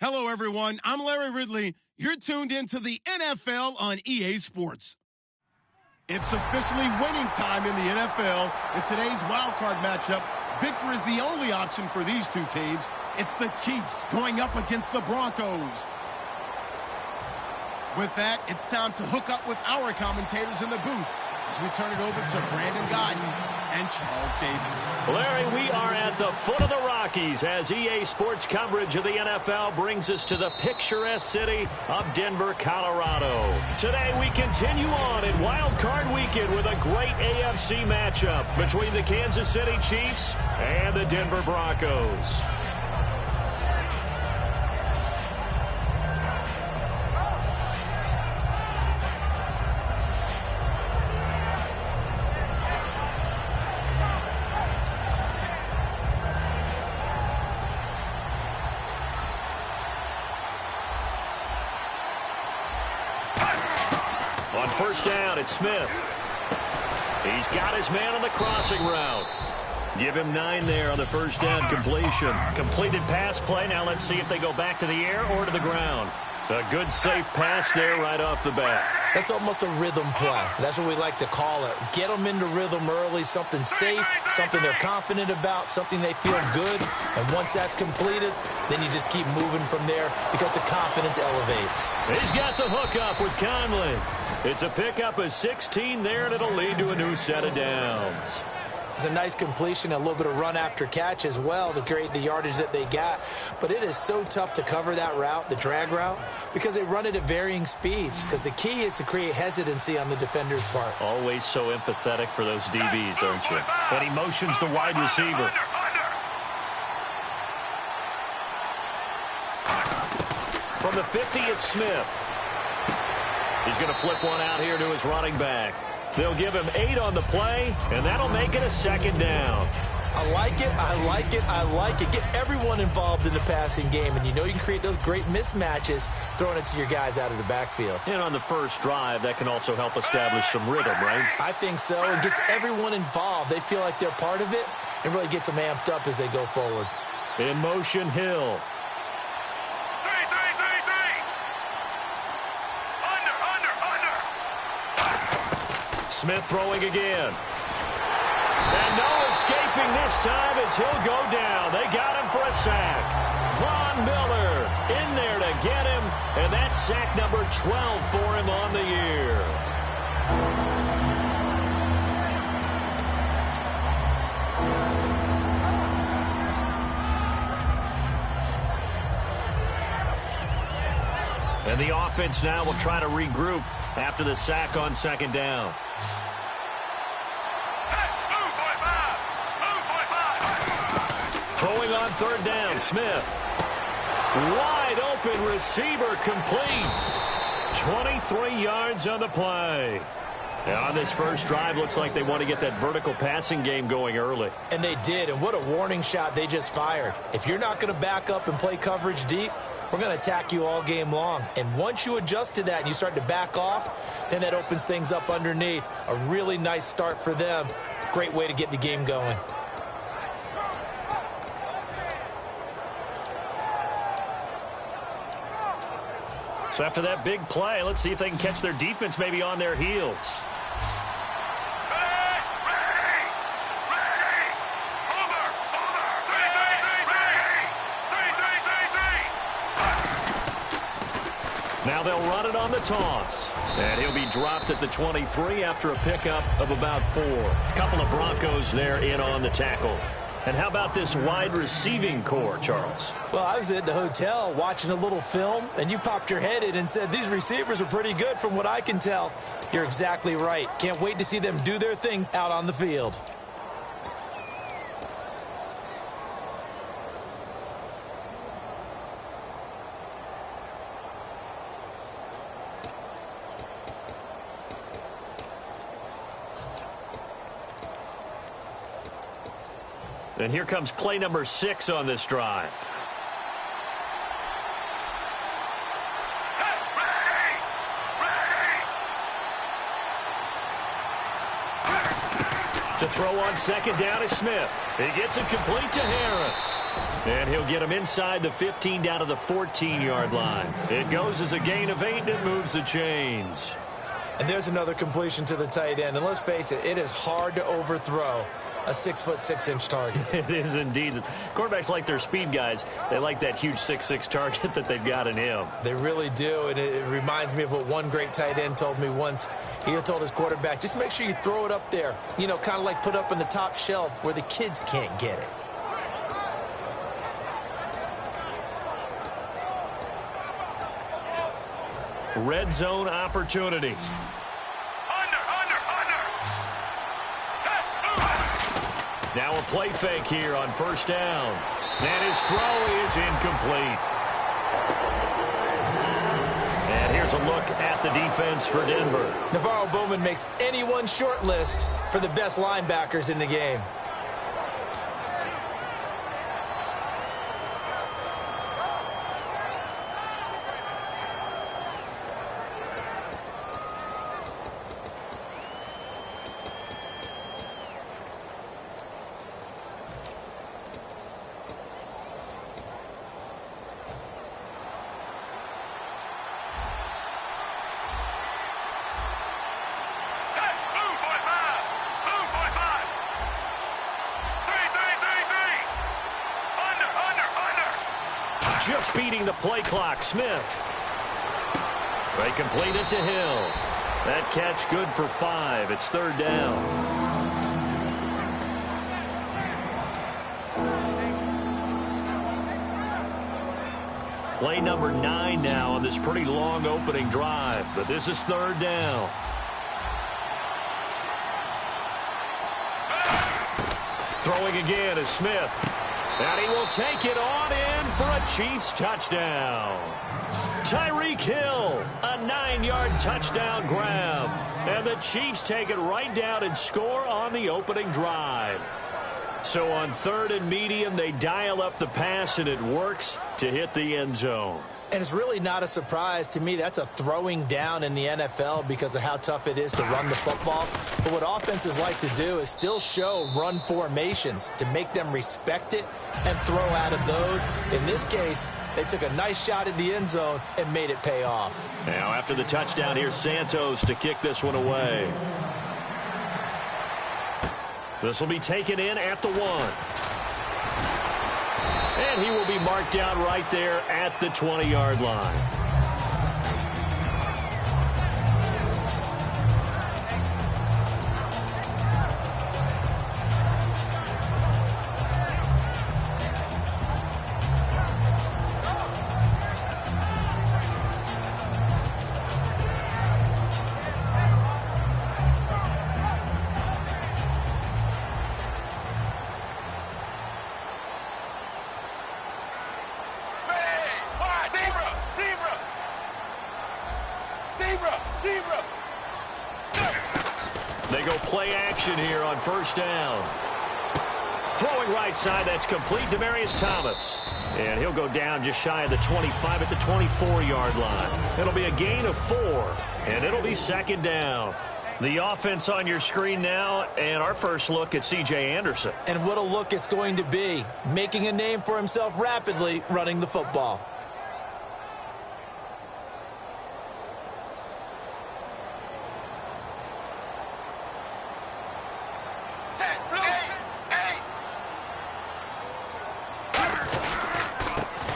Hello, everyone. I'm Larry Ridley. You're tuned into the NFL on EA Sports. It's officially winning time in the NFL. In today's wildcard matchup, victory is the only option for these two teams. It's the Cheifs going up against the Broncos. With that, it's time to hook up with our commentators in the booth as we turn it over to Brandon Godden and Charles Davis. Larry, we are at the foot of the Rockies as EA Sports coverage of the NFL brings us to the picturesque city of Denver, Colorado. Today we continue on in Wild Card Weekend with a great AFC matchup between the Kansas City Chiefs and the Denver Broncos. On first down, it's Smith. He's got his man on the crossing route. Give him 9 there on the first down completion. Completed pass play. Now let's see if they go back to the air or to the ground. A good, safe pass there right off the bat. That's almost a rhythm play. That's what we like to call it. Get them into rhythm early, something safe, something they're confident about, something they feel good. And once that's completed, then you just keep moving from there because the confidence elevates. He's got the hook up with Conley. It's a pickup of 16 there, and it'll lead to a new set of downs. It's a nice completion, a little bit of run after catch as well to create the yardage that they got. But it is so tough to cover that route, the drag route, because they run it at varying speeds. Because the key is to create hesitancy on the defender's part. Always so empathetic for those DBs, aren't you? And he motions the wide receiver. From the 50, it's Smith. He's going to flip one out here to his running back. They'll give him 8 on the play, and that'll make it a second down. I like it, I like it, I like it. Get everyone involved in the passing game, and you know you can create those great mismatches throwing it to your guys out of the backfield. And on the first drive, that can also help establish some rhythm, right? I think so. It gets everyone involved. They feel like they're part of it and really gets them amped up as they go forward. In motion, Hill. Smith throwing again. And no escaping this time as he'll go down. They got him for a sack. Von Miller in there to get him, and that's sack number 12 for him on the year. And the offense now will try to regroup after the sack on second down. Throwing on third down, Smith. Wide open receiver complete. 23 yards on the play. And on this first drive, looks like they want to get that vertical passing game going early. And they did, and what a warning shot they just fired. If you're not going to back up and play coverage deep, we're going to attack you all game long. And once you adjust to that and you start to back off, then that opens things up underneath. A really nice start for them. Great way to get the game going. So after that big play, let's see if they can catch their defense maybe on their heels. Now they'll run it on the toss. And he'll be dropped at the 23 after a pickup of about 4. A couple of Broncos there in on the tackle. And how about this wide receiving core, Charles? Well, I was at the hotel watching a little film, and you popped your head in and said, these receivers are pretty good from what I can tell. You're exactly right. Can't wait to see them do their thing out on the field. And here comes play number 6 on this drive. To throw on second down is Smith. He gets it complete to Harris. And he'll get him inside the 15 down to the 14-yard line. It goes as a gain of 8, and it moves the chains. And there's another completion to the tight end. And let's face it, it is hard to overthrow a 6'6" target. It is indeed. Quarterbacks like their speed guys. They like that huge 6'6" target that they've got in him. They really do, and it reminds me of what one great tight end told me once. He had told his quarterback, just make sure you throw it up there, you know, kind of like put up on the top shelf where the kids can't get it. Red zone opportunity. Now a play fake here on first down. And his throw is incomplete. And here's a look at the defense for Denver. Navarro Bowman makes anyone short list for the best linebackers in the game. Just beating the play clock, Smith. They complete it to Hill. That catch good for 5. It's third down. Play number 9 now on this pretty long opening drive, but this is third down. Throwing again is Smith. And he will take it on in for a Chiefs touchdown. Tyreek Hill, a 9-yard touchdown grab. And the Chiefs take it right down and score on the opening drive. So on third and medium, they dial up the pass, and it works to hit the end zone. And it's really not a surprise to me. That's a throwing down in the NFL because of how tough it is to run the football. But what offenses like to do is still show run formations to make them respect it and throw out of those. In this case, they took a nice shot at the end zone and made it pay off. Now after the touchdown, here's Santos to kick this one away. This will be taken in at the 1. And he will be marked down right there at the 20-yard line. They go play action here on first down. Throwing right side, that's complete. Demaryius Thomas. And he'll go down just shy of the 25 at the 24-yard line. It'll be a gain of 4, and it'll be second down. The offense on your screen now, and our first look at C.J. Anderson. And what a look it's going to be, making a name for himself rapidly running the football.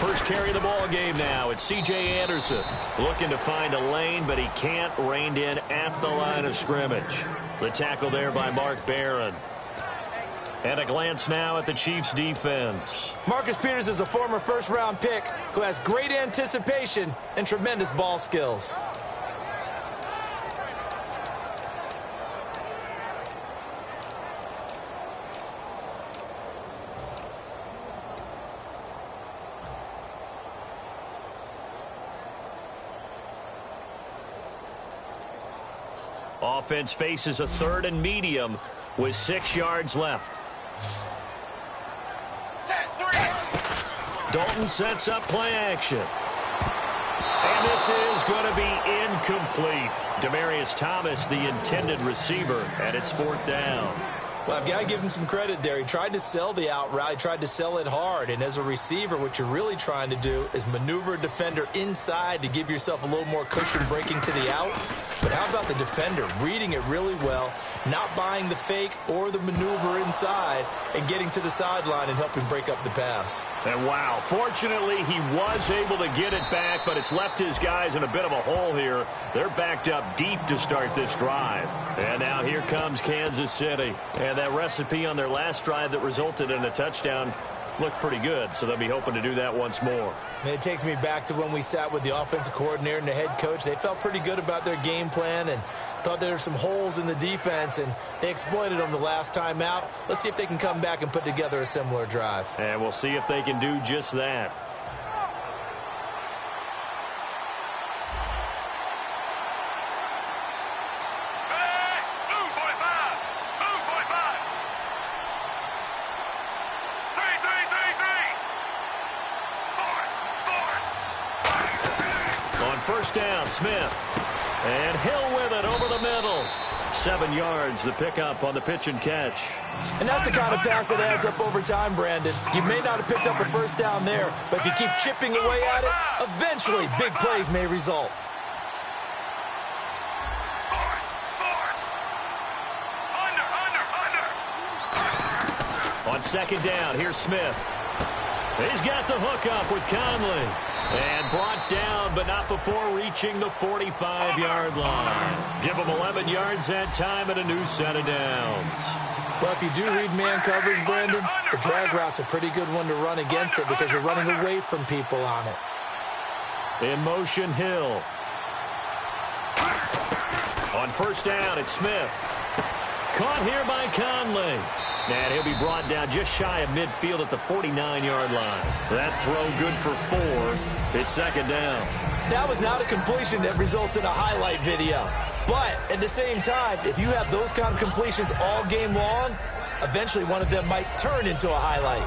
First carry of the ball game now. It's C.J. Anderson looking to find a lane, but he can't. Reined in at the line of scrimmage. The tackle there by Mark Barron. And a glance now at the Chiefs defense. Marcus Peters is a former first-round pick who has great anticipation and tremendous ball skills. Offense faces a third and medium with 6 yards left. Dalton sets up play action. And this is going to be incomplete. Demaryius Thomas, the intended receiver, and it's fourth down. Well, I've got to give him some credit there. He tried to sell the out route. He tried to sell it hard. And as a receiver, what you're really trying to do is maneuver a defender inside to give yourself a little more cushion breaking to the out. But how about the defender reading it really well, not buying the fake or the maneuver inside, and getting to the sideline and helping break up the pass? And wow, fortunately he was able to get it back, but it's left his guys in a bit of a hole here. They're backed up deep to start this drive. And now here comes Kansas City. And that recipe on their last drive that resulted in a touchdown looked pretty good, so they'll be hoping to do that once more. And it takes me back to when we sat with the offensive coordinator and the head coach. They felt pretty good about their game plan and thought there were some holes in the defense, and they exploited them the last time out. Let's see if they can come back and put together a similar drive. And we'll see if they can do just that. First down, Smith. And Hill with it over the middle. 7 yards, the pickup on the pitch and catch. And that's the kind of pass that adds up over time, Brandon. You may not have picked up a first down there, but if you keep chipping away at it, eventually big plays may result. On second down, here's Smith. He's got the hook up with Conley. And brought down, but not before reaching the 45-yard line. Give him 11 yards that time and a new set of downs. Well, if you do read man coverage, Brandon, the drag route's a pretty good one to run against it because you're running away from people on it. In motion, Hill. On first down, it's Smith. Caught here by Conley. And he'll be brought down just shy of midfield at the 49-yard line. That throw good for 4. It's second down. That was not a completion that results in a highlight video. But at the same time, if you have those kind of completions all game long, eventually one of them might turn into a highlight.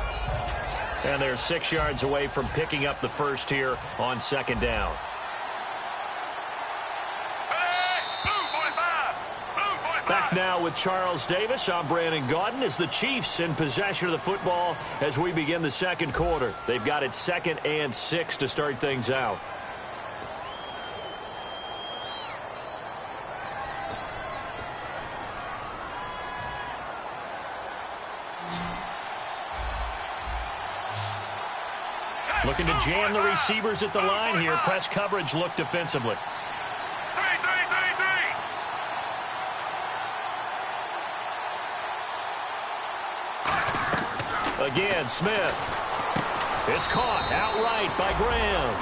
And they're 6 yards away from picking up the first here on second down. Back now with Charles Davis. I'm Brandon Gaudin as the Chiefs in possession of the football as we begin the second quarter. They've got it 2nd and 6 to start things out. Looking to jam the receivers at the line here. Press coverage look defensively. Again, Smith. It's caught outright by Graham.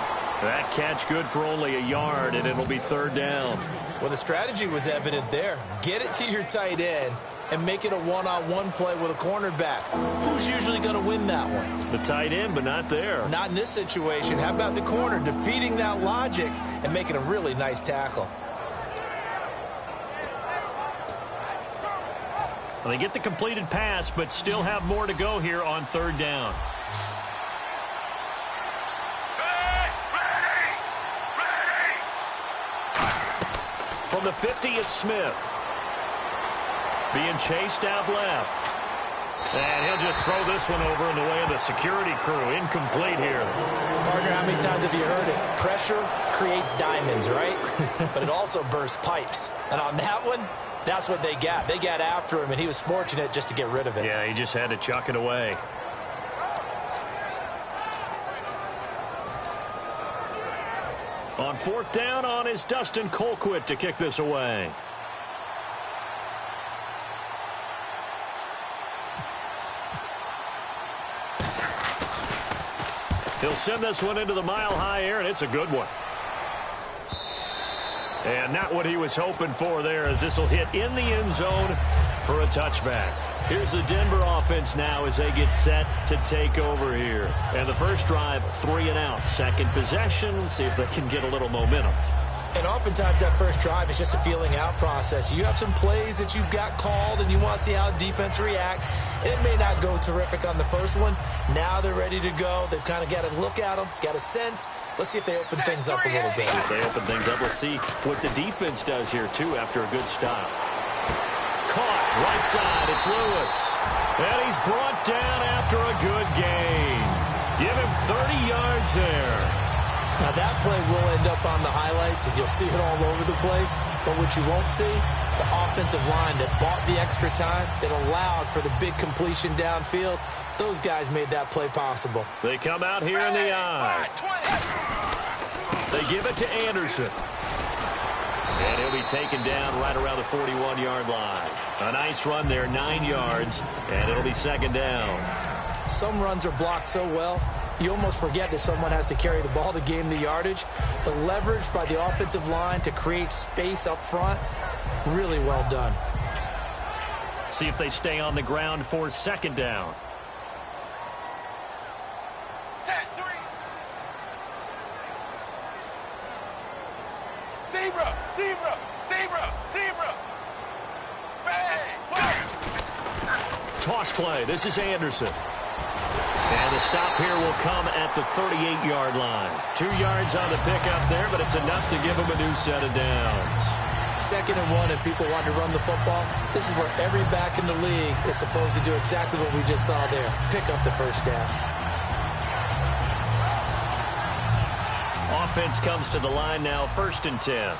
That catch good for only a yard, and it'll be third down. Well, the strategy was evident there. Get it to your tight end and make it a one-on-one play with a cornerback. Who's usually going to win that one? The tight end, but not there. Not in this situation. How about the corner defeating that logic and making a really nice tackle? Well, they get the completed pass, but still have more to go here on third down. From the 50, it's Smith. Being chased out left. And he'll just throw this one over in the way of the security crew. Incomplete here. Partner, how many times have you heard it? Pressure creates diamonds, right? But it also bursts pipes. And on that one, that's what they got. They got after him, and he was fortunate just to get rid of it. Yeah, he just had to chuck it away. On fourth down on is Dustin Colquitt to kick this away. He'll send this one into the mile-high air, and it's a good one. And not what he was hoping for there, as this will hit in the end zone for a touchback. Here's the Denver offense now as they get set to take over here. And the first drive, 3 and out. Second possession, see if they can get a little momentum. And oftentimes that first drive is just a feeling out process. You have some plays that you've got called and you want to see how defense reacts. It may not go terrific on the first one. Now they're ready to go. They've kind of got to look at them, got a sense. Let's see if they open things up a little bit. If they open things up, let's see what the defense does here, too, after a good stop. Caught Right side, it's Lewis. And he's brought down after a good gain. Give him 30 yards there. Now that play will end up on the highlights, and you'll see it all over the place. But what you won't see, the offensive line that bought the extra time, that allowed for the big completion downfield, those guys made that play possible. They come out here in the eye. They give it to Anderson. And he'll be taken down right around the 41-yard line. A nice run there, 9 yards, and it'll be second down. Some runs are blocked so well, you almost forget that someone has to carry the ball to gain the yardage. The leverage by the offensive line to create space up front, really well done. See if they stay on the ground for second down. Toss play. This is Anderson. And the stop here will come at the 38-yard line. 2 yards on the pickup there, but it's enough to give him a new set of downs. 2nd and 1, and people want to run the football. This is where every back in the league is supposed to do exactly what we just saw there. Pick up the first down. Offense comes to the line now, 1st and 10.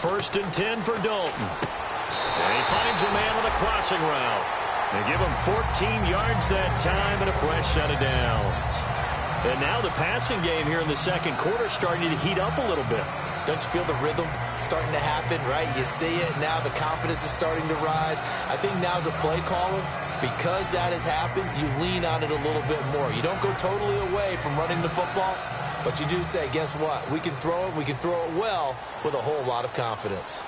First and 10 for Dalton. And he finds a man on the crossing route. They give him 14 yards that time and a fresh set of downs. And now the passing game here in the second quarter starting to heat up a little bit. Don't you feel the rhythm starting to happen, right? You see it, now the confidence is starting to rise. I think now as a play caller, because that has happened, you lean on it a little bit more. You don't go totally away from running the football, but you do say, guess what? We can throw it, we can throw it well with a whole lot of confidence.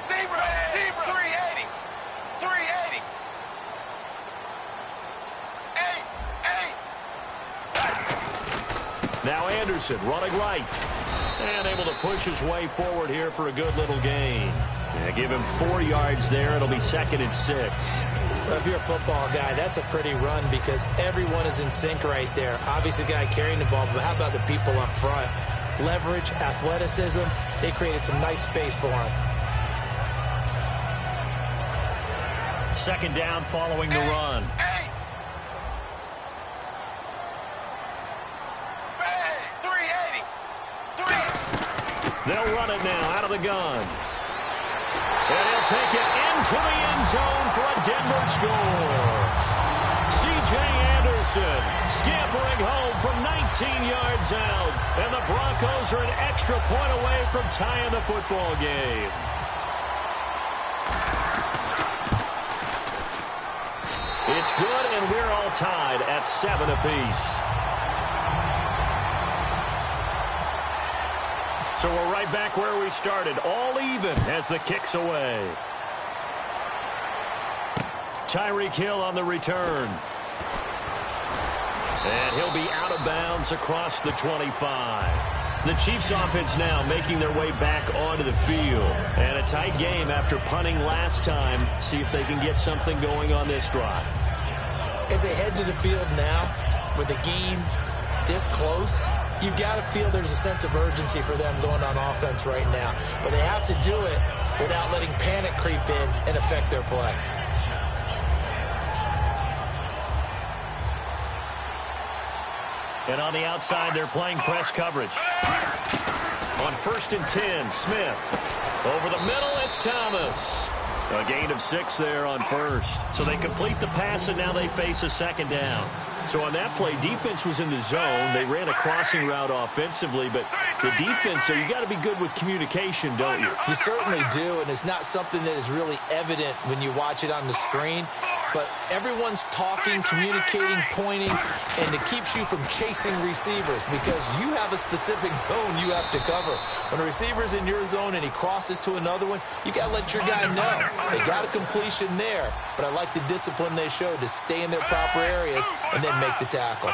Zebra, 380, 380. Ace. Now Anderson running right. And able to push his way forward here for a good little gain. Yeah, give him 4 yards there. It'll be 2nd and 6. Well, if you're a football guy, that's a pretty run because everyone is in sync right there. Obviously, the guy carrying the ball, but how about the people up front? Leverage, athleticism, they created some nice space for him. 2nd down following the run. They'll run it now out of the gun. And he'll take it into the end zone for a Denver score. C.J. Anderson scampering home from 19 yards out. And the Broncos are an extra point away from tying the football game. It's good, and we're all tied at 7 apiece. So we're right back where we started, all even as the kick's away. Tyreek Hill on the return. And he'll be out of bounds across the 25. The Chiefs offense now making their way back onto the field. And a tight game after punting last time. See if they can get something going on this drive. As they head to the field now, with the game this close, you've got to feel there's a sense of urgency for them going on offense right now. But they have to do it without letting panic creep in and affect their play. And on the outside, they're playing press coverage. On 1st and 10, Smith. Over the middle, it's Thomas. A gain of 6 there on 1st. So they complete the pass, and now they face a 2nd down. So on that play, defense was in the zone. They ran a crossing route offensively, but the defense, so you got to be good with communication, don't you? You certainly do, and it's not something that is really evident when you watch it on the screen. But everyone's talking, communicating, pointing, and it keeps you from chasing receivers because you have a specific zone you have to cover. When a receiver's in your zone and he crosses to another one, you got to let your guy know. They got a completion there, but I like the discipline they showed to stay in their proper areas and then make the tackle.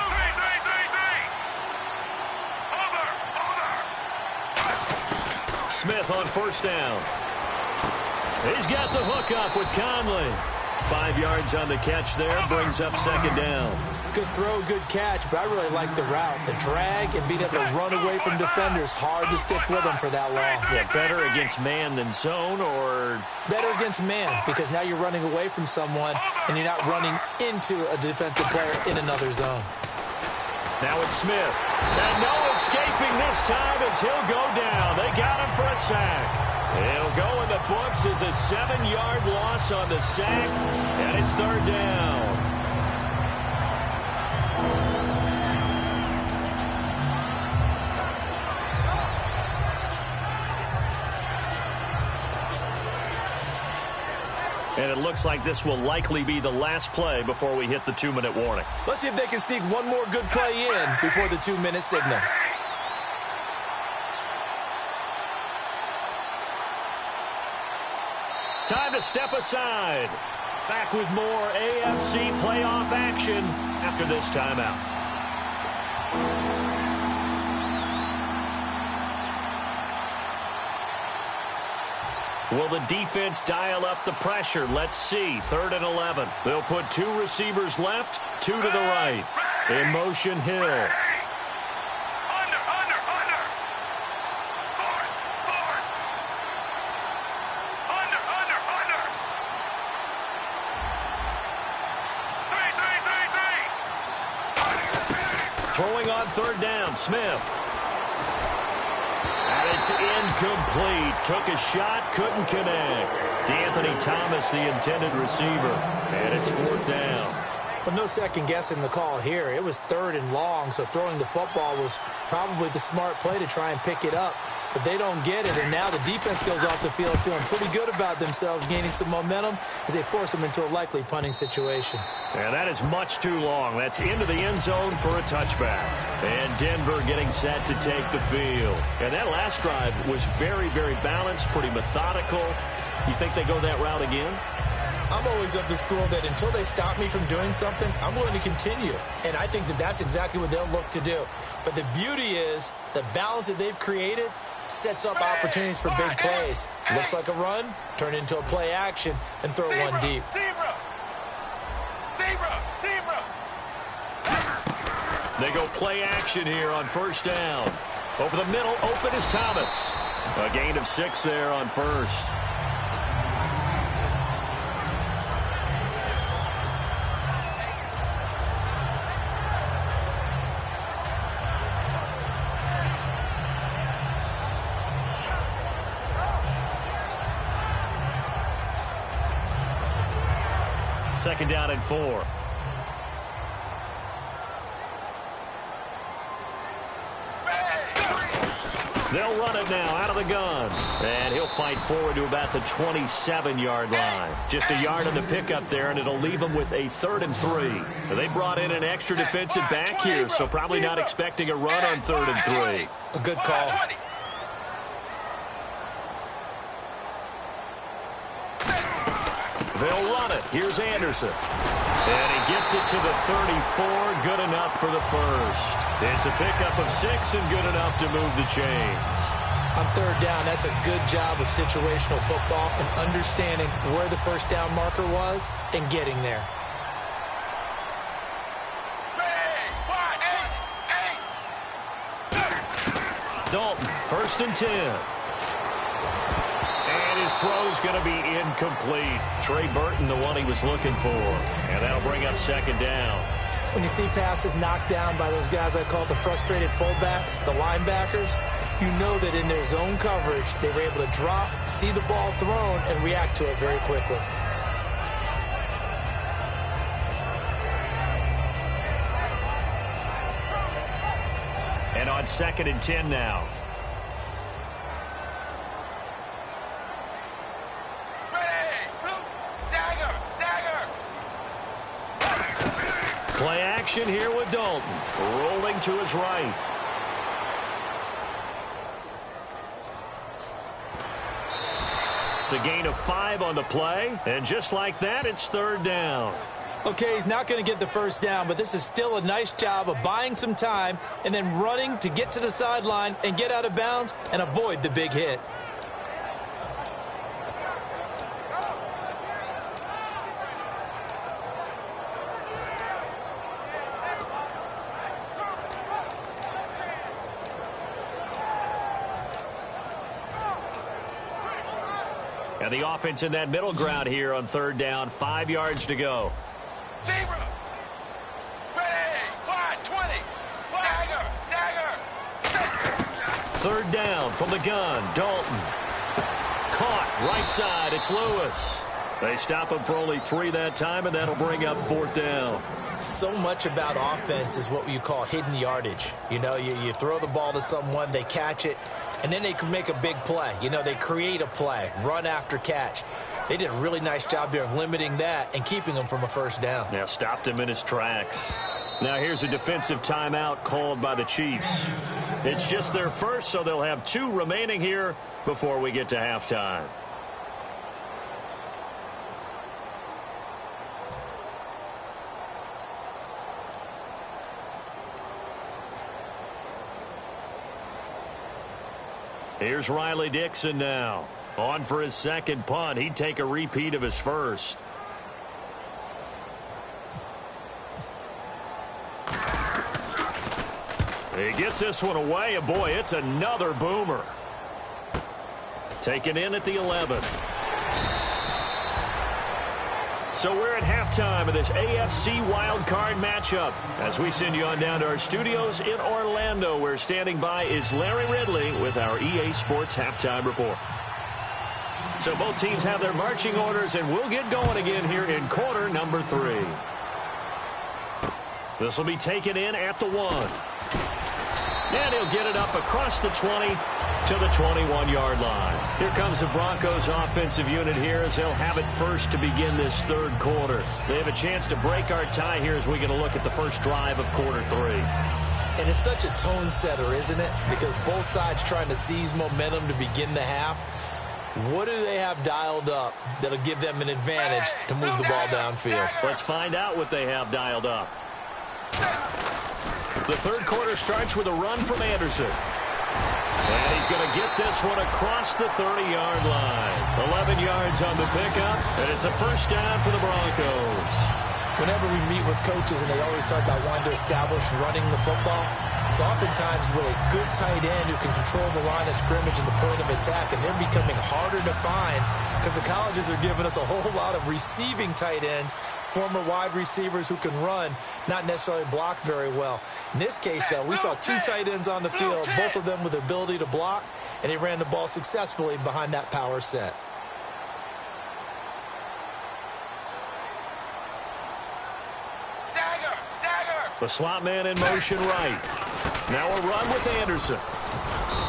Smith on 1st down. He's got the hook up with Conley. 5 yards on the catch there, brings up 2nd down. Good throw, good catch, but I really like the route. The drag and being able to run away from defenders, hard to stick with them for that long. Yeah, better against man than zone, or? Better against man, because now you're running away from someone and you're not running into a defensive player in another zone. Now it's Smith. And no escaping this time as he'll go down. They got him for a sack. It'll go in the books as a 7-yard loss on the sack, and it's third down. And it looks like this will likely be the last play before we hit the 2-minute warning. Let's see if they can sneak one more good play in before the 2-minute signal. Time to step aside. Back with more AFC playoff action after this timeout. Will the defense dial up the pressure? Let's see. 3rd and 11. They'll put 2 receivers left, 2 to the right. In motion, Hill. Under. Force. Under. 3. Throwing on 3rd down, Smith. And it's incomplete. Took a shot, couldn't connect. D'Anthony Thomas, the intended receiver. And it's 4th down. But no second guessing the call here. It was 3rd and long, so throwing the football was probably the smart play to try and pick it up. But they don't get it, and now the defense goes off the field feeling pretty good about themselves, gaining some momentum as they force them into a likely punting situation. And that is much too long. That's into the end zone for a touchback. And Denver getting set to take the field. And that last drive was very, very balanced, pretty methodical. You think they go that route again? I'm always of the school that until they stop me from doing something, I'm willing to continue. And I think that that's exactly what they'll look to do. But the beauty is the balance that they've created sets up opportunities for big plays. Looks like a run, turn into a play action, and throw one deep. Zebra. They go play action here on 1st down. Over the middle, open is Thomas. A gain of 6 there on 1st. Second down and 4. They'll run it now out of the gun. And he'll fight forward to about the 27-yard line. Just a yard on the pickup there, and it'll leave them with a 3rd and 3. They brought in an extra defensive back here, so probably not expecting a run on 3rd and 3. A good call. They'll run it. Here's Anderson. And he gets it to the 34. Good enough for the first. It's a pickup of 6 and good enough to move the chains. On 3rd down, that's a good job of situational football and understanding where the 1st down marker was and getting there. Dalton, 1st and 10. And his throw's going to be incomplete. Trey Burton, the one he was looking for. And that'll bring up 2nd down. When you see passes knocked down by those guys I call the frustrated fullbacks, the linebackers, you know that in their zone coverage, they were able to drop, see the ball thrown, and react to it very quickly. And on 2nd and 10 now. Play action here with Dalton. Rolling to his right. It's a gain of 5 on the play. And just like that, it's 3rd down. Okay, he's not going to get the 1st down, but this is still a nice job of buying some time and then running to get to the sideline and get out of bounds and avoid the big hit. And the offense in that middle ground here on third down. 5 yards to go. Zebra. Ready. Wide 20. Dagger. Third down from the gun. Dalton. Caught right side. It's Lewis. They stop him for only 3 that time, and that'll bring up fourth down. So much about offense is what you call hidden yardage. You know, you throw the ball to someone, they catch it, and then they can make a big play. You know, they create a play, run after catch. They did a really nice job there of limiting that and keeping him from a first down. Now stopped him in his tracks. Now here's a defensive timeout called by the Chiefs. It's just their first, so they'll have 2 remaining here before we get to halftime. Here's Riley Dixon now. On for his second punt. He'd take a repeat of his first. He gets this one away, and boy, it's another boomer. Taken in at the 11. So we're at halftime of this AFC wildcard matchup. As we send you on down to our studios in Orlando, where standing by is Larry Ridley with our EA Sports halftime report. So both teams have their marching orders, and we'll get going again here in quarter number 3. This will be taken in at the 1. And he'll get it up across the 20 to the 21-yard line. Here comes the Broncos offensive unit here as they'll have it first to begin this third quarter. They have a chance to break our tie here as we get a look at the first drive of quarter 3. And it's such a tone setter, isn't it? Because both sides trying to seize momentum to begin the half. What do they have dialed up that'll give them an advantage to move the ball downfield? Let's find out what they have dialed up. The third quarter starts with a run from Anderson. And he's going to get this one across the 30-yard line. 11 yards on the pickup, and it's a first down for the Broncos. Whenever we meet with coaches and they always talk about wanting to establish running the football, it's oftentimes with a good tight end who can control the line of scrimmage and the point of attack, and they're becoming harder to find because the colleges are giving us a whole lot of receiving tight ends, former wide receivers who can run, not necessarily block very well. In this case, though, we saw 2 tight ends on the field, both of them with the ability to block, and he ran the ball successfully behind that power set. The slot man in motion right. Now a run with Anderson.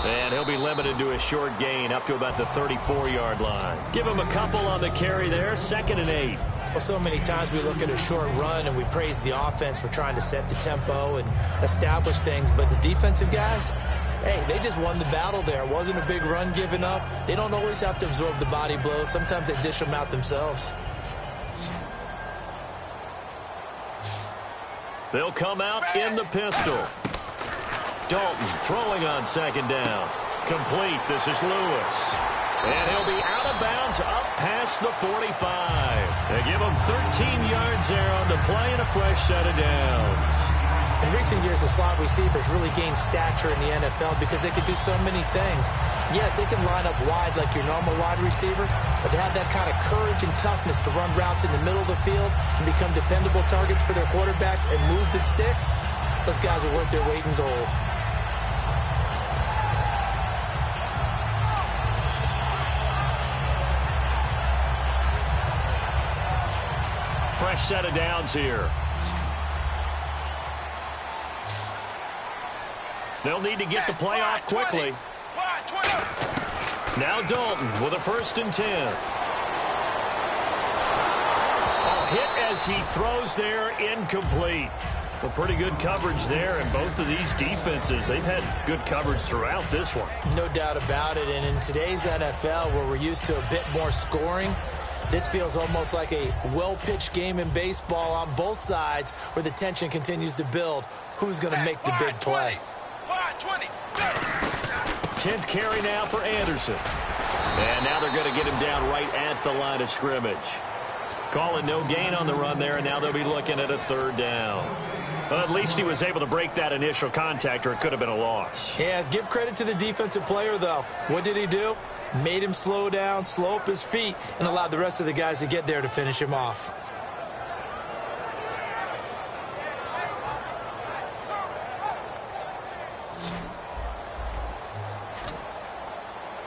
And he'll be limited to a short gain up to about the 34-yard line. Give him a couple on the carry there. 2nd and 8. Well, so many times we look at a short run and we praise the offense for trying to set the tempo and establish things. But the defensive guys, hey, they just won the battle there. It wasn't a big run given up. They don't always have to absorb the body blows. Sometimes they dish them out themselves. They'll come out in the pistol. Dalton throwing on 2nd down. Complete. This is Lewis. And he'll be out of bounds up past the 45. They give him 13 yards there on the play and a fresh set of downs. In recent years, the slot receivers really gained stature in the NFL because they could do so many things. Yes, they can line up wide like your normal wide receiver, but to have that kind of courage and toughness to run routes in the middle of the field and become dependable targets for their quarterbacks and move the sticks, those guys are worth their weight in gold. Fresh set of downs here. They'll need to get the play off quickly. Now Dalton with a 1st and 10. A hit as he throws there, incomplete. Well, pretty good coverage there, and both of these defenses, they've had good coverage throughout this one. No doubt about it, and in today's NFL, where we're used to a bit more scoring, this feels almost like a well-pitched game in baseball on both sides where the tension continues to build. Who's going to make the big play? 10th carry now for Anderson. And now they're going to get him down right at the line of scrimmage. Calling no gain on the run there, and now they'll be looking at a 3rd down. Well, at least he was able to break that initial contact, or it could have been a loss. Yeah, give credit to the defensive player, though. What did he do? Made him slow down, slow up his feet, and allowed the rest of the guys to get there to finish him off.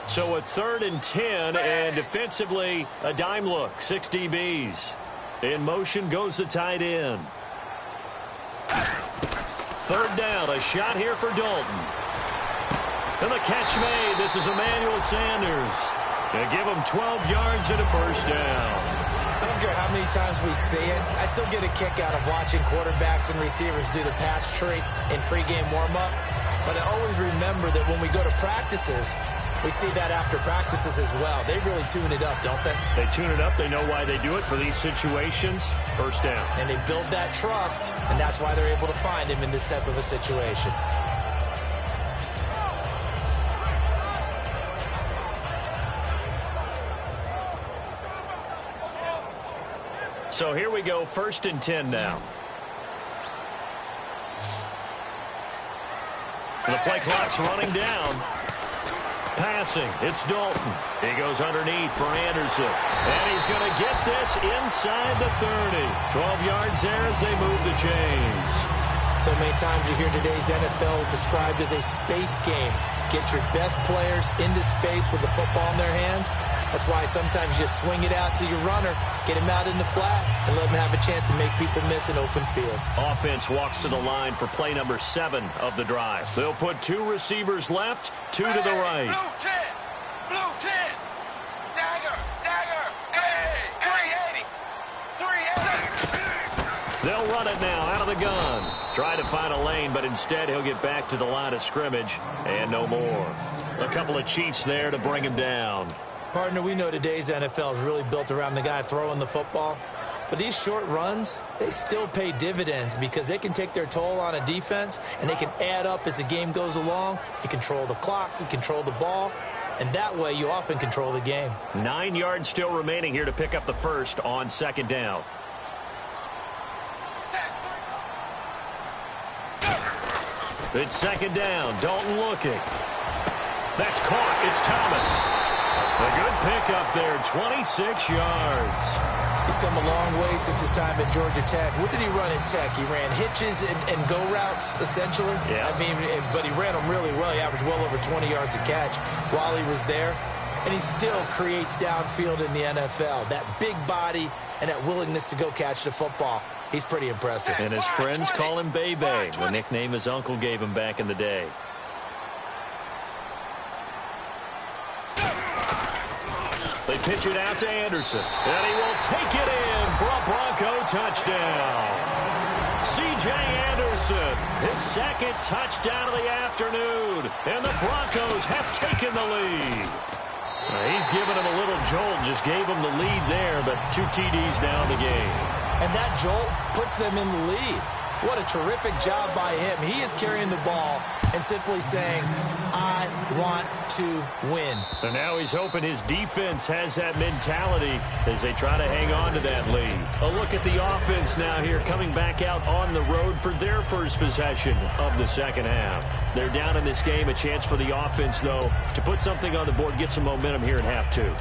So a 3rd and 10, and defensively, a dime look, 6 DBs. In motion goes the tight end. 3rd down, a shot here for Dalton. And the catch made. This is Emmanuel Sanders. They give him 12 yards and a first down. I don't care how many times we see it. I still get a kick out of watching quarterbacks and receivers do the pass tree in pregame warm-up. But I always remember that when we go to practices, we see that after practices as well. They really tune it up, don't they? They tune it up. They know why they do it for these situations. First down. And they build that trust, and that's why they're able to find him in this type of a situation. So here we go, 1st and 10 now. And the play clock's running down. Passing, it's Dalton. He goes underneath for Anderson. And he's going to get this inside the 30. 12 yards there as they move the chains. So many times you hear today's NFL described as a space game. Get your best players into space with the football in their hands. That's why sometimes you swing it out to your runner, get him out in the flat, and let him have a chance to make people miss an open field. Offense walks to the line for play number 7 of the drive. They'll put 2 receivers left, 2 to the right. Blue 10. Blue 10. Dagger. Dagger. Hey. 380. 380. They'll run it now out of the gun. Try to find a lane, but instead he'll get back to the line of scrimmage and no more. A couple of Chiefs there to bring him down. Partner, we know today's NFL is really built around the guy throwing the football. But these short runs, they still pay dividends because they can take their toll on a defense and they can add up as the game goes along. You control the clock, you control the ball, and that way you often control the game. 9 yards still remaining here to pick up the first on 2nd down. It's 2nd down. Dalton looking. That's caught. It's Thomas. A good pickup there, 26 yards. He's come a long way since his time at Georgia Tech. What did he run at Tech? He ran hitches and go routes, essentially. Yeah. I mean, but he ran them really well. He averaged well over 20 yards a catch while he was there. And he still creates downfield in the NFL. That big body and that willingness to go catch the football. He's pretty impressive. And his friends call him Bebe, the nickname his uncle gave him back in the day. They pitch it out to Anderson, and he will take it in for a Bronco touchdown. C.J. Anderson, his 2nd touchdown of the afternoon, and the Broncos have taken the lead. He's given him a little jolt, just gave him the lead there, but 2 TDs now in the game. And that jolt puts them in the lead. What a terrific job by him. He is carrying the ball and simply saying, I want to win. And now he's hoping his defense has that mentality as they try to hang on to that lead. A look at the offense now here coming back out on the road for their first possession of the 2nd half. They're down in this game. A chance for the offense, though, to put something on the board, get some momentum here in half 2.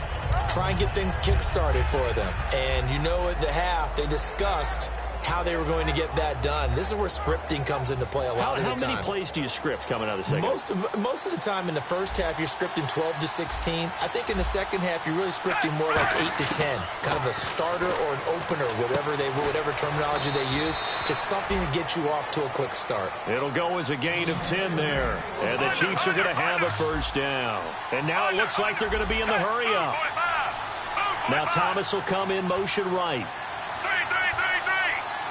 Try and get things kick-started for them. And you know at the half, they discussed how they were going to get that done. This is where scripting comes into play a lot of the time. How many plays do you script coming out of the 2nd? Most of the time in the first half, you're scripting 12 to 16. I think in the 2nd half, you're really scripting more like 8 to 10. Kind of a starter or an opener, whatever terminology they use. Just something to get you off to a quick start. It'll go as a gain of 10 there. And the Chiefs are going to have a first down. And now it looks like they're going to be in the hurry-up. Now Thomas will come in motion right.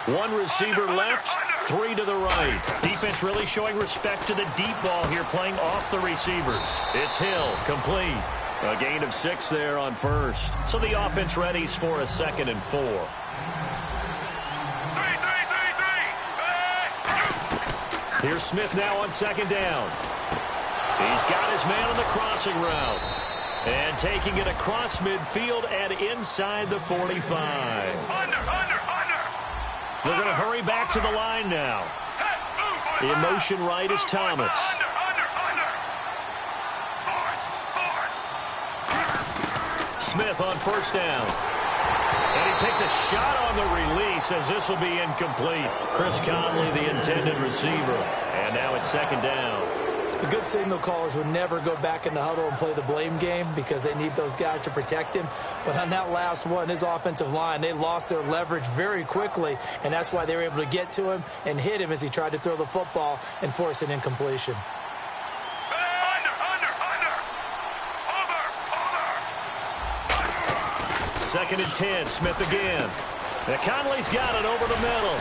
1 receiver left, 3 to the right. Defense really showing respect to the deep ball here, playing off the receivers. It's Hill, complete. A gain of 6 there on first. So the offense readies for a 2nd and 4. Here's Smith now on 2nd down. He's got his man on the crossing route. And taking it across midfield and inside the 45. They're going to hurry back to the line now. In motion right is Thomas. Smith on first down. And he takes a shot on the release as this will be incomplete. Chris Conley, the intended receiver. And now it's second down. The good signal callers would never go back in the huddle and play the blame game because they need those guys to protect him. But on that last one, his offensive line, they lost their leverage very quickly, and that's why they were able to get to him and hit him as he tried to throw the football and force an incompletion. Second and 10, Smith again. Now Conley's got it over the middle.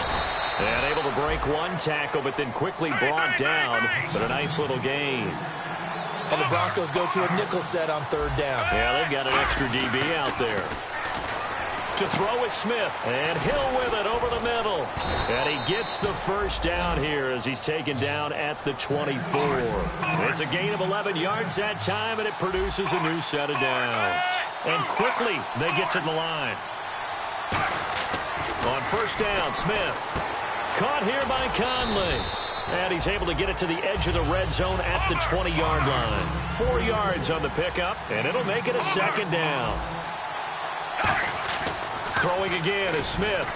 And able to break one tackle, but then quickly brought down. But a nice little gain. And the Broncos go to a nickel set on third down. Yeah, they've got an extra DB out there. To throw is Smith. And Hill with it over the middle. And he gets the first down here as he's taken down at the 24. It's a gain of 11 yards that time, and it produces a new set of downs. And quickly, they get to the line. On first down, Smith. Caught here by Conley. And he's able to get it to the edge of the red zone at the 20-yard line. 4 yards on the pickup, and it'll make it a second down. Throwing again is Smith.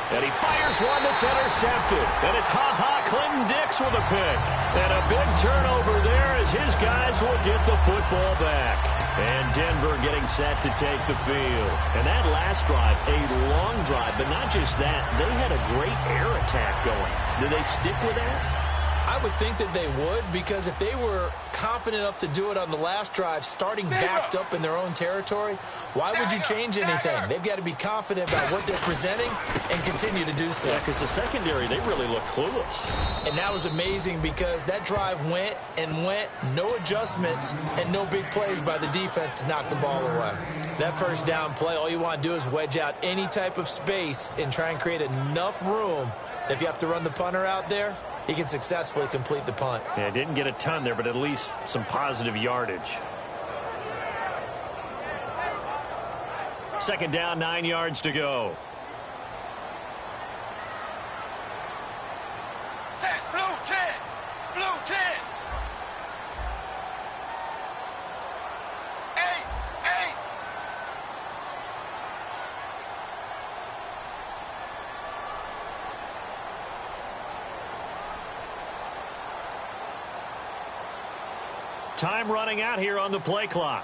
And he fires one that's intercepted. And it's Clinton Dix with a pick. And a big turnover there as his guys will get the football back. And Denver getting set to take the field. And that last drive, a long drive, but not just that. They had a great air attack going. Did they stick with that? I would think that they would, because if they were competent enough to do it on the last drive, starting backed up in their own territory, why would you change anything? They've got to be confident about what they're presenting and continue to do so. Yeah, because the secondary, they really look clueless. And that was amazing because that drive went and went, no adjustments, and no big plays by the defense to knock the ball away. That first down play, all you want to do is wedge out any type of space and try and create enough room that if you have to run the punter out there, he can successfully complete the punt. Yeah, didn't get a ton there, but at least some positive yardage. Second down, 9 yards to go. Set, blue 10, blue 10. Ace. Time running out here on the play clock.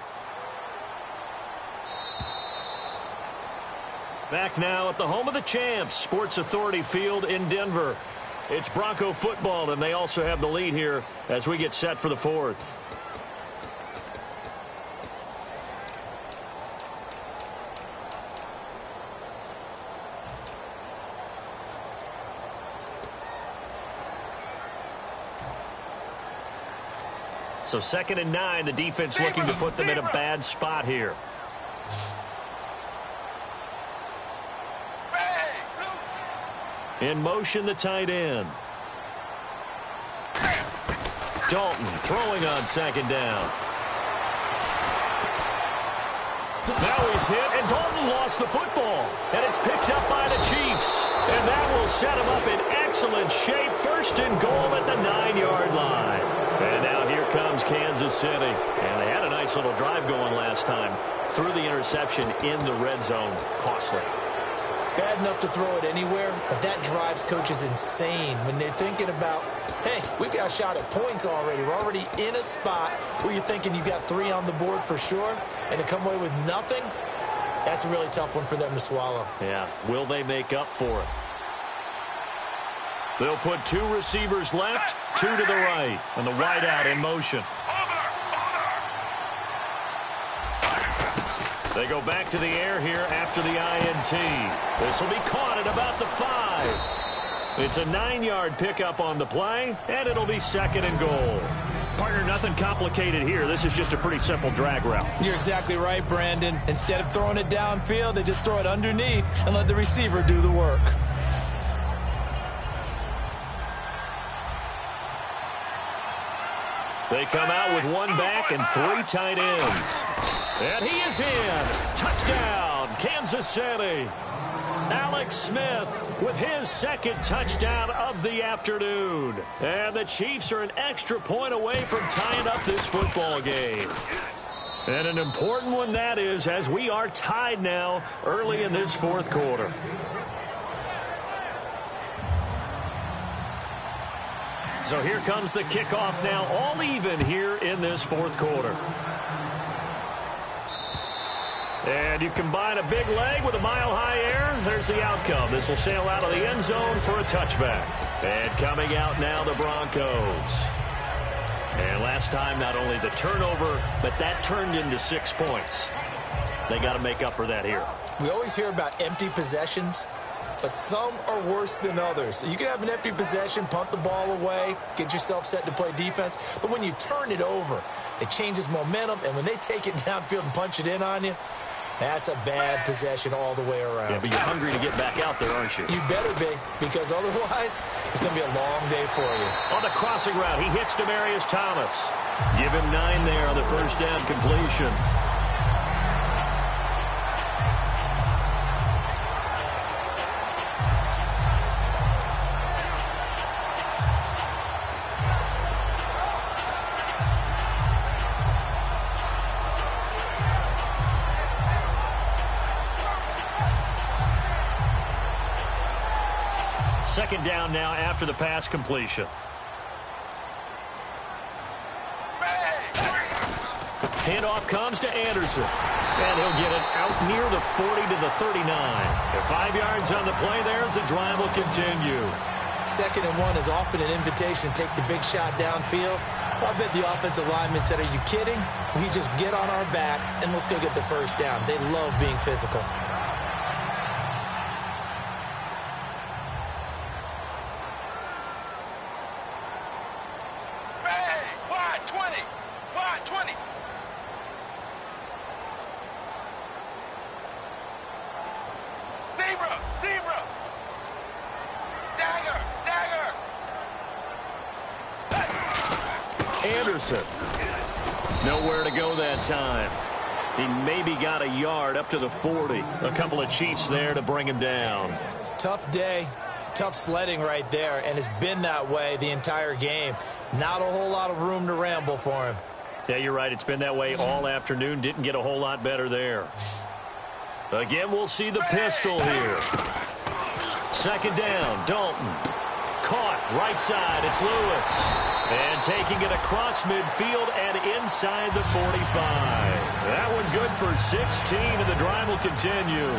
Back now at the home of the champs, Sports Authority Field in Denver. It's Bronco football, and they also have the lead here as we get set for the fourth. So 2nd and 9, the defense looking to put them in a bad spot here. In motion, the tight end. Dalton throwing on 2nd down. Now he's hit, and Dalton lost the football. And it's picked up by the Cheifs. And that will set him up in excellent shape. 1st and goal at the 9-yard line. And now here comes Kansas City. And they had a nice little drive going last time. Threw the interception in the red zone. Costly. Bad enough to throw it anywhere, but that drives coaches insane when they're thinking about, hey, we got a shot at points already. We're already in a spot where you're thinking you got 3 on the board for sure, and to come away with nothing, that's a really tough one for them to swallow. Yeah, will they make up for it? They'll put 2 receivers left, 2 to the right, and the wideout in motion. They go back to the air here after the INT. This will be caught at about the 5. It's a 9-yard pickup on the play, and it'll be 2nd and goal. Partner, nothing complicated here. This is just a pretty simple drag route. You're exactly right, Brandon. Instead of throwing it downfield, they just throw it underneath and let the receiver do the work. They come out with 1 back and 3 tight ends. And he is in. Touchdown, Kansas City. Alex Smith with his second touchdown of the afternoon. And the Chiefs are an extra point away from tying up this football game. And an important one that is, as we are tied now early in this fourth quarter. So here comes the kickoff now, all even here in this fourth quarter. And you combine a big leg with a mile-high air, there's the outcome. This will sail out of the end zone for a touchback. And coming out now, the Broncos. And last time, not only the turnover, but that turned into 6 points. They got to make up for that here. We always hear about empty possessions, but some are worse than others. You can have an empty possession, punt the ball away, get yourself set to play defense, but when you turn it over, it changes momentum, and when they take it downfield and punch it in on you, that's a bad possession all the way around. Yeah, but you're hungry to get back out there, aren't you? You better be, because otherwise, it's going to be a long day for you. On the crossing route, he hits Demaryius Thomas. Give him 9 there on the first down completion. Second down now after the pass completion. Handoff comes to Anderson. And he'll get it out near the 40 to the 39. And 5 yards on the play there as the drive will continue. 2nd and 1 is often an invitation to take the big shot downfield. I bet the offensive lineman said, are you kidding? We just get on our backs and let's go get the first down. They love being physical. Anderson. Nowhere to go that time. He maybe got a yard up to the 40. A couple of Chiefs there to bring him down. Tough day. Tough sledding right there, and it's been that way the entire game. Not a whole lot of room to ramble for him. Yeah, you're right. It's been that way all afternoon. Didn't get a whole lot better there. Again, we'll see the pistol here. 2nd down, Dalton. Caught, right side, it's Lewis. And taking it across midfield and inside the 45. That one good for 16, and the drive will continue.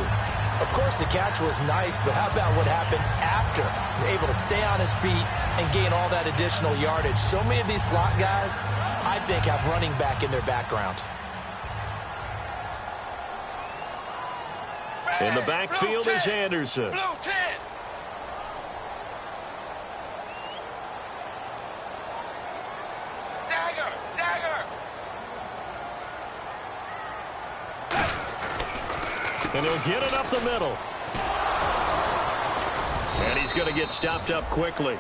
Of course, the catch was nice, but how about what happened after? Able to stay on his feet and gain all that additional yardage. So many of these slot guys, I think, have running back in their background. In the backfield is Anderson. Blue 10. And he'll get it up the middle. And he's going to get stopped up quickly.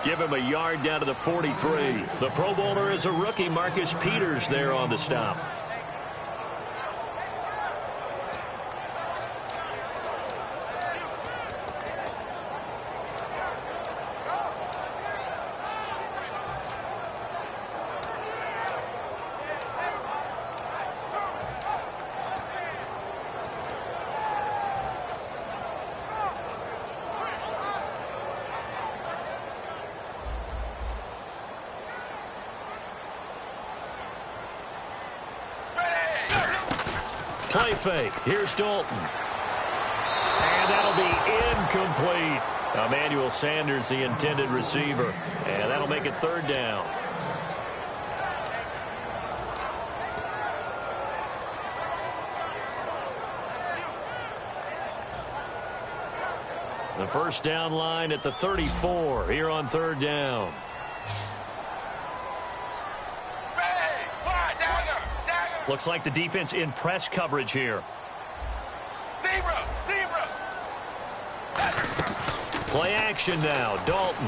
Give him a yard down to the 43. The Pro Bowler is a rookie, Marcus Peters, there on the stop. Play fake. Here's Dalton. And that'll be incomplete. Emmanuel Sanders, the intended receiver. And that'll make it 3rd down. The first down line at the 34 here on 3rd down. Looks like the defense in press coverage here. Zebra. Play action now. Dalton.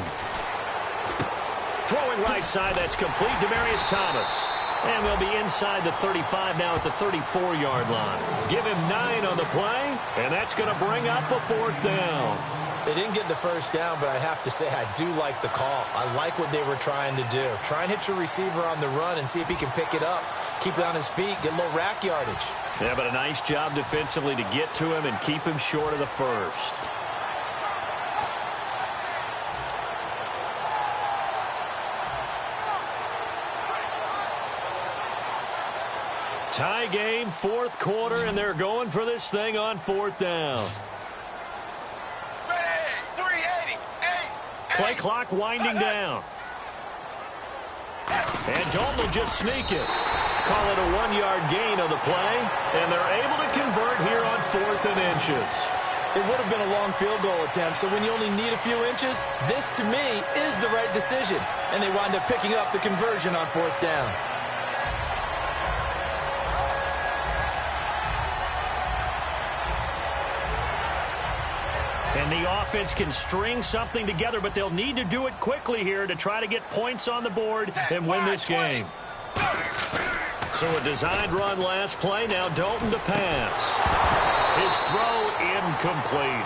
Throwing right side. That's complete. Demaryius Thomas. And they'll be inside the 35 now at the 34-yard line. Give him 9 on the play, and that's going to bring up a 4th down. They didn't get the first down, but I have to say I do like the call. I like what they were trying to do. Try and hit your receiver on the run and see if he can pick it up. Keep it on his feet, get a little rack yardage. Yeah, but a nice job defensively to get to him and keep him short of the first. Tie game, 4th quarter, and they're going for this thing on 4th down. Play clock winding down. And Dalton will just sneak it. Call it a 1-yard gain on the play, and they're able to convert here on 4th and inches. It would have been a long field goal attempt, so when you only need a few inches, this, to me, is the right decision. And they wind up picking up the conversion on 4th down. And the offense can string something together, but they'll need to do it quickly here to try to get points on the board and win this game. So a designed run last play. Now Dalton to pass. His throw incomplete.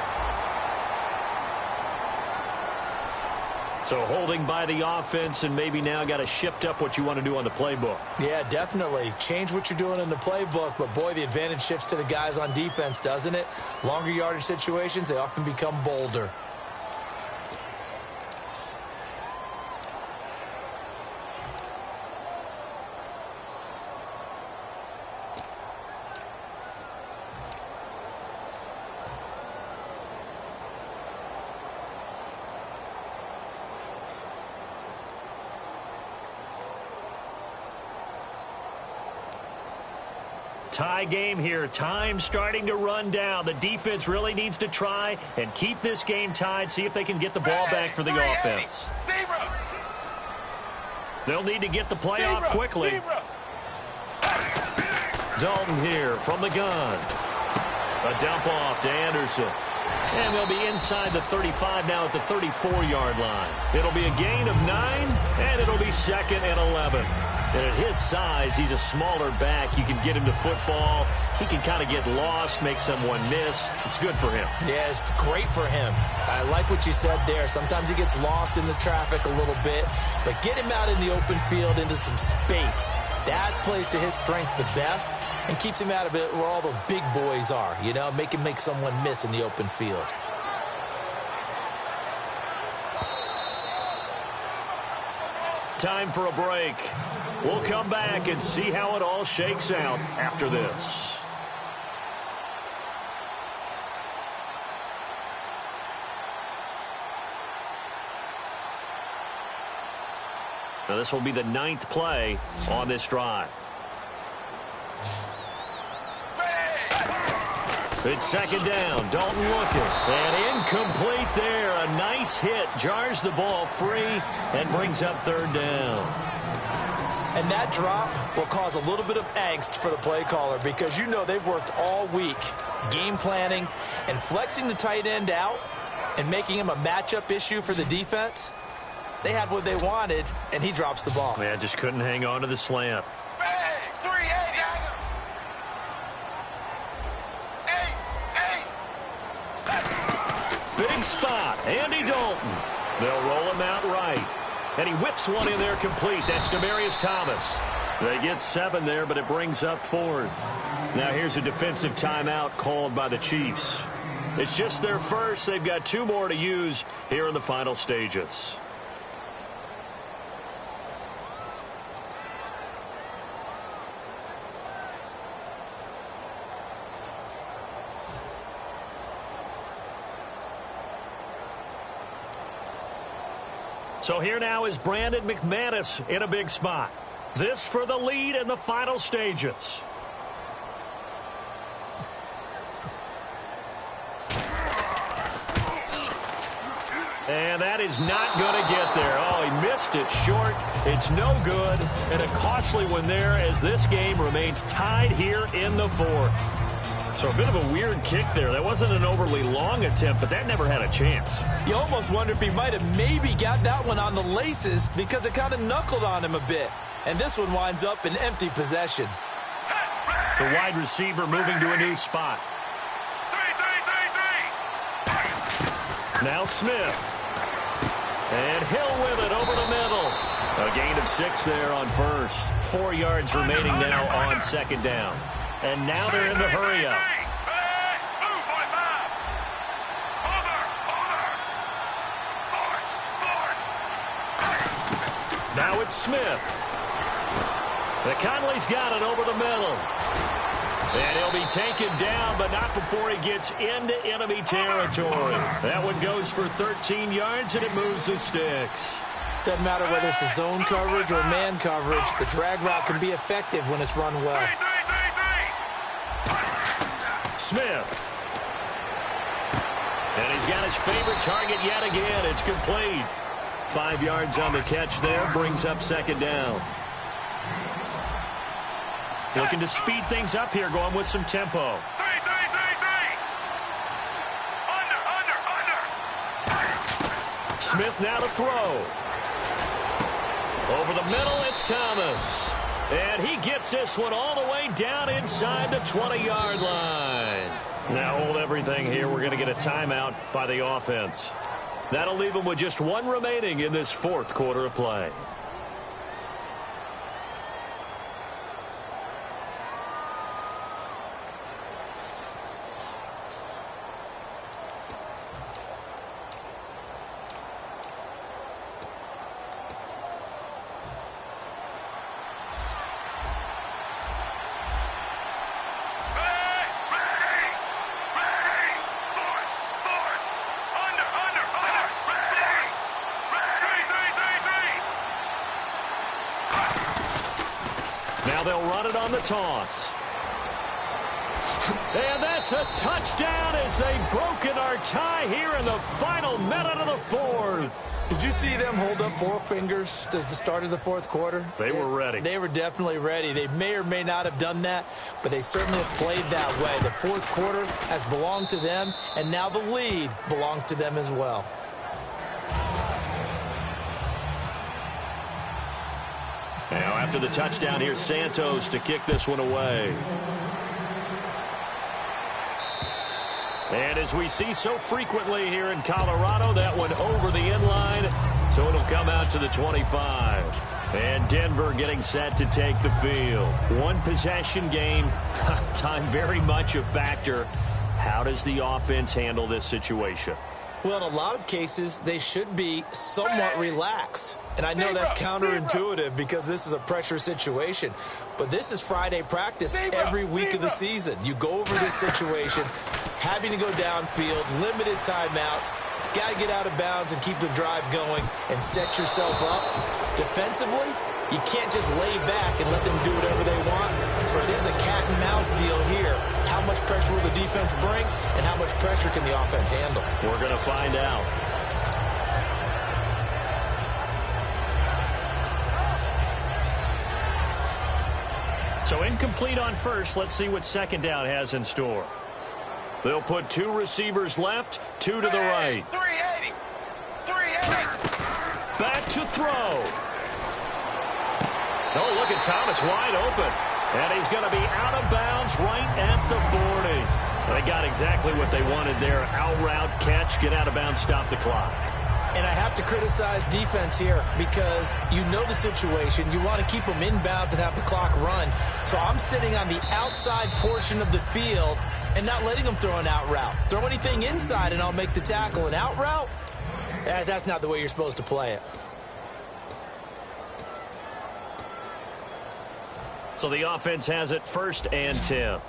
So holding by the offense, and maybe now got to shift up what you want to do on the playbook. Yeah, definitely. Change what you're doing in the playbook, but boy, the advantage shifts to the guys on defense, doesn't it? Longer yardage situations, they often become bolder. Tie game here. Time starting to run down. The defense really needs to try and keep this game tied, see if they can get the ball back for the offense. They'll need to get the play off quickly. Dalton here from the gun. A dump off to Anderson. And they'll be inside the 35 now at the 34-yard line. It'll be a gain of 9, and it'll be 2nd and 11. And at his size, he's a smaller back. You can get him to football. He can kind of get lost, make someone miss. It's good for him. Yeah, it's great for him. I like what you said there. Sometimes he gets lost in the traffic a little bit, but get him out in the open field into some space. That plays to his strengths the best and keeps him out of it where all the big boys are, you know, make someone miss in the open field. Time for a break. We'll come back and see how it all shakes out after this. Now this will be the 9th play on this drive. It's 2nd down. Dalton looking. And incomplete there. A nice hit. Jars the ball free and brings up 3rd down. And that drop will cause a little bit of angst for the play caller because you know they've worked all week game planning and flexing the tight end out and making him a matchup issue for the defense. They had what they wanted, and he drops the ball. Yeah, just couldn't hang on to the slant. Big spot. Andy Dalton. They'll roll him out right. And he whips one in there complete. That's Demaryius Thomas. They get 7 there, but it brings up 4th. Now here's a defensive timeout called by the Chiefs. It's just their first. They've got 2 more to use here in the final stages. So here now is Brandon McManus in a big spot. This for the lead in the final stages. And that is not going to get there. Oh, he missed it short. It's no good. And a costly one there as this game remains tied here in the 4th. So a bit of a weird kick there. That wasn't an overly long attempt, but that never had a chance. You almost wonder if he might have maybe got that one on the laces because it kind of knuckled on him a bit. And this one winds up in empty possession. The wide receiver moving to a new spot. Now Smith. And Hill with it over the middle. A gain of 6 there on first. 4 yards remaining now on second down. And now they're in the hurry-up. Now it's Smith. McConley's got it over the middle. And he'll be taken down, but not before he gets into enemy territory. That one goes for 13 yards, and it moves the sticks. Doesn't matter whether it's a zone coverage or man coverage, the drag route can be effective when it's run well. Smith. And he's got his favorite target yet again. It's complete. 5 yards on the catch there, brings up second down. Looking to speed things up here, going with some tempo. Smith now to throw. Over the middle, it's Thomas. And he gets this one all the way down inside the 20-yard line. Now hold everything here. We're going to get a timeout by the offense. That'll leave them with just 1 remaining in this 4th quarter of play. Now they'll run it on the toss. And that's a touchdown as they've broken our tie here in the final minute of the 4th. Did you see them hold up 4 fingers at the start of the 4th quarter? They were ready. They were definitely ready. They may or may not have done that, but they certainly have played that way. The 4th quarter has belonged to them, and now the lead belongs to them as well. Now after the touchdown, here's Santos to kick this one away. And as we see so frequently here in Colorado, that one over the end line, so it'll come out to the 25. And Denver getting set to take the field. 1 possession game, time very much a factor. How does the offense handle this situation? Well, in a lot of cases, they should be somewhat relaxed. And I know that's counterintuitive because this is a pressure situation. But this is Friday practice every week of the season. You go over this situation, having to go downfield, limited timeouts, got to get out of bounds and keep the drive going and set yourself up. Defensively, you can't just lay back and let them do whatever they want. So it is a cat and mouse deal here. How much pressure will the defense bring and how much pressure can the offense handle? We're going to find out. So incomplete on first. Let's see what second down has in store. They'll put 2 receivers left, 2 to the right. 380. 380. Back to throw. Oh, look at Thomas wide open. And he's going to be out of bounds right at the 40. They got exactly what they wanted there. Out route, catch, get out of bounds, stop the clock. And I have to criticize defense here because you know the situation. You want to keep them inbounds and have the clock run. So I'm sitting on the outside portion of the field and not letting them throw an out route. Throw anything inside and I'll make the tackle. An out route? That's not the way you're supposed to play it. So the offense has it 1st and 10.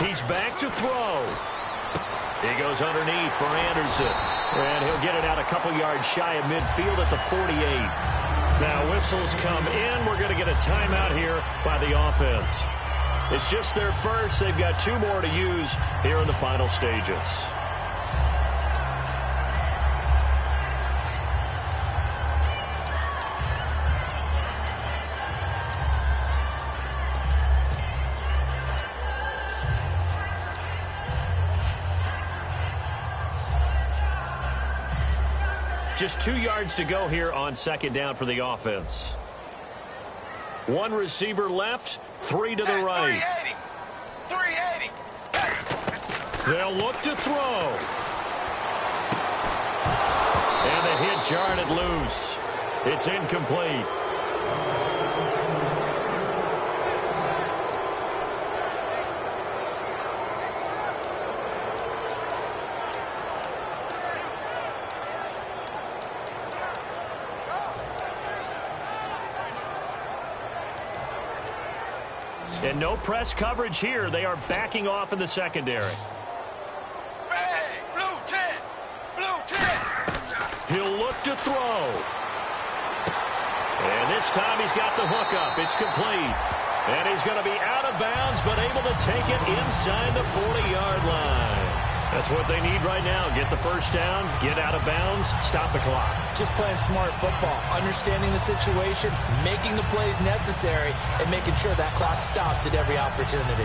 He's back to throw. He goes underneath for Anderson. And he'll get it out a couple yards shy of midfield at the 48. Now whistles come in. We're going to get a timeout here by the offense. It's just their first. They've got 2 more to use here in the final stages. Just 2 yards to go here on second down for the offense. One receiver left, 3 to the right. 380. They'll look to throw. And the hit jarred it loose. It's incomplete. And no press coverage here. They are backing off in the secondary. Hey, blue 10. Blue 10. He'll look to throw. And this time he's got the hook up. It's complete. And he's going to be out of bounds, but able to take it inside the 40-yard line. That's what they need right now. Get the first down, get out of bounds, stop the clock. Just playing smart football, understanding the situation, making the plays necessary, and making sure that clock stops at every opportunity.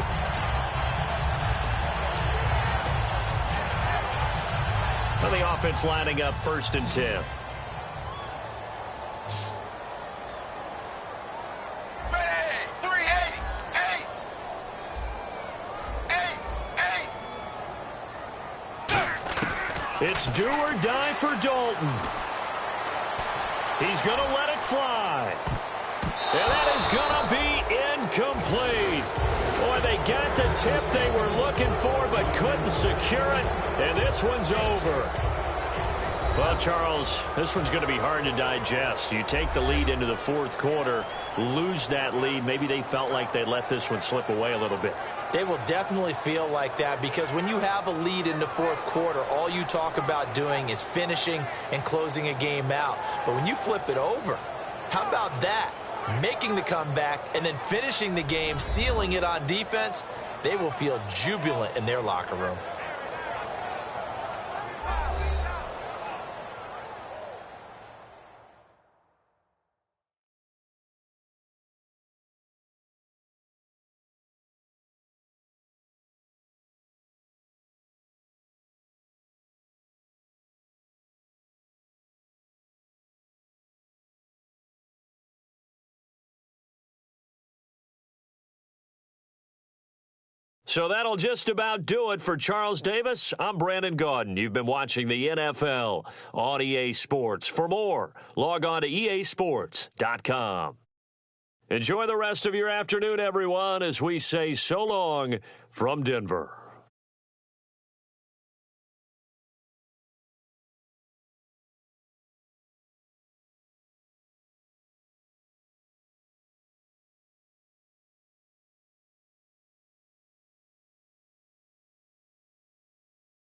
Well, the offense lining up 1st and 10. It's do or die for Dalton. He's going to let it fly. And that is going to be incomplete. Boy, they got the tip they were looking for but couldn't secure it. And this one's over. Well, Charles, this one's going to be hard to digest. You take the lead into the 4th quarter, lose that lead. Maybe they felt like they let this one slip away a little bit. They will definitely feel like that because when you have a lead in the 4th quarter, all you talk about doing is finishing and closing a game out. But when you flip it over, how about that? Making the comeback and then finishing the game, sealing it on defense, they will feel jubilant in their locker room. So that'll just about do it for Charles Davis. I'm Brandon Gaudin. You've been watching the NFL on EA Sports. For more, log on to easports.com. Enjoy the rest of your afternoon, everyone, as we say so long from Denver.